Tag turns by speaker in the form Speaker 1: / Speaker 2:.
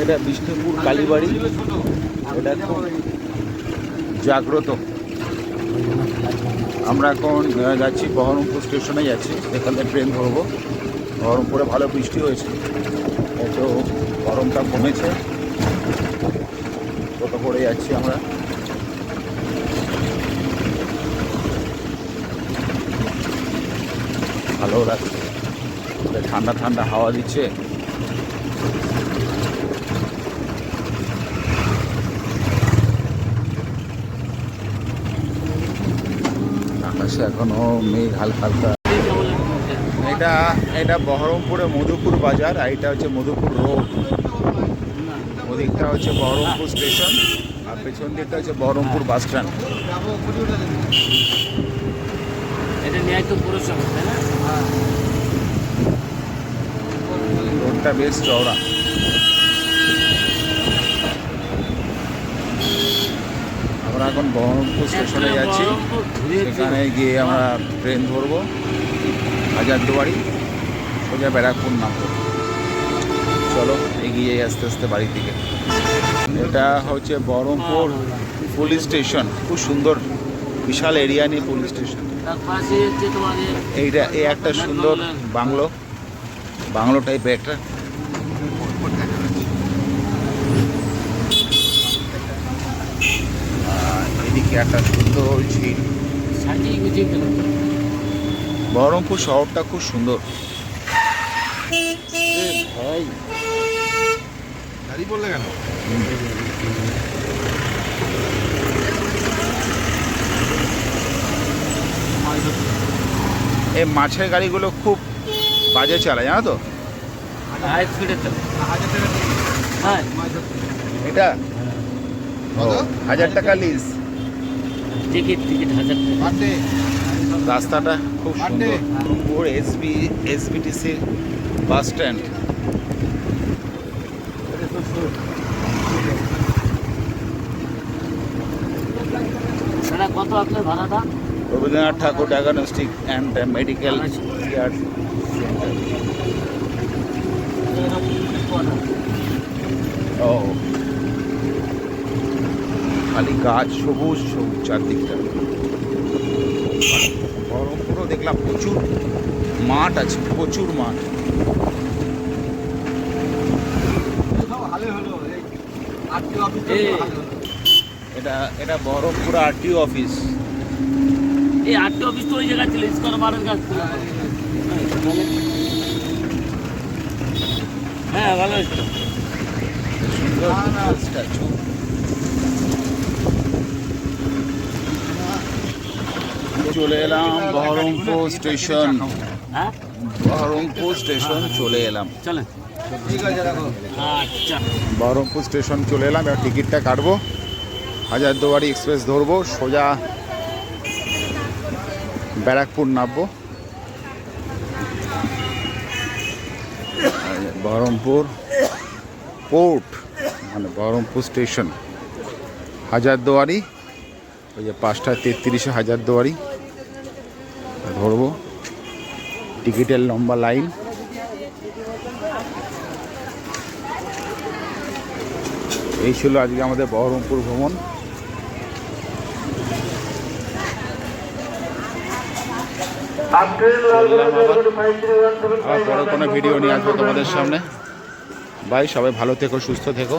Speaker 1: এটা বিষ্ণুপুর কালীবাড়ি, এটা খুব জাগ্রত। আমরা এখন যাচ্ছি বহরমপুর স্টেশনে যাচ্ছি, এখান থেকে ট্রেন ধরবো। বহরমপুরে ভালো বৃষ্টি হয়েছে, একটু গরমটা কমেছে, টোটো করে যাচ্ছি আমরা। ভালো লাগছে, ঠান্ডা ঠান্ডা হাওয়া দিচ্ছে। আকাশে এখনো মেঘ হালকা হালকা। এটা বহরমপুরে মধুপুর বাজার, আর এটা হচ্ছে মধুপুর রোড। ওদিকটা হচ্ছে বহরমপুর স্টেশন, আর পেছন দিকটা হচ্ছে বহরমপুর বাস স্ট্যান্ড। রোডটা বেশ চওড়া। আমরা এখন বহরমপুর স্টেশনে যাচ্ছি, সেখানে গিয়ে আমরা ট্রেন ধরবো হাজারদুয়ারি, সোজা ব্যারাকপুর নামবো। চলো এগিয়ে আস্তে আস্তে বাড়ির দিকে। এটা হচ্ছে বহরমপুর পুলিশ স্টেশন, খুব সুন্দর বিশাল এরিয়া নিয়ে পুলিশ স্টেশন। এই একটা সুন্দর বাংলো টাইপের একটা। এদিকে একটা সুন্দর ঝিল। বহরমপুর শহরটা খুব সুন্দর। ভাই গাড়ি বললে কেন? এই মাছের গাড়িগুলো খুব বাজে চালায়, জানো তো? এটা 1000 টাকা লিজ। রাস্তাটা খুব সুন্দর। SBTC bus stand.
Speaker 2: কত আপনার ভাড়াটা?
Speaker 1: Rabindranath Tagore diagnostic and medical care centre. ও খালি গাছ, সবুজ সবুজ চারদিকটা। বহরমপুরও দেখলাম প্রচুর মাঠ আছে, প্রচুর মাঠ। এটা বহরমপুর আরটিও অফিস।
Speaker 2: এই আরটিও অফিস তো ওই জায়গায় ছিল, ইসকন মারের কাছ থেকে। হ্যাঁ ভালো হচ্ছে,
Speaker 1: সুন্দর স্ট্যাচু। চলে এলাম বহরমপুর স্টেশন। বহরমপুর স্টেশন চলে এলাম।
Speaker 2: চলেন, আচ্ছা
Speaker 1: বহরমপুর স্টেশন চলে এলাম। এবার টিকিটটা কাটবো, হাজারদুয়ারি এক্সপ্রেস ধরবো, সোজা ব্যারাকপুর নামবো। বহরমপুর পোর্ট মানে বহরমপুর স্টেশন, হাজারদুয়ারি। ওই যে 5:33 হাজারদুয়ারি ধরবো। টিকিটের লম্বা লাইন। এই ছিল আজকে আমাদের বহরমপুর ভ্রমণ। আবার পরে কোনো ভিডিও নিয়ে আসবো তোমাদের সামনে। বাই, সবাই ভালো থেকো, সুস্থ থেকো।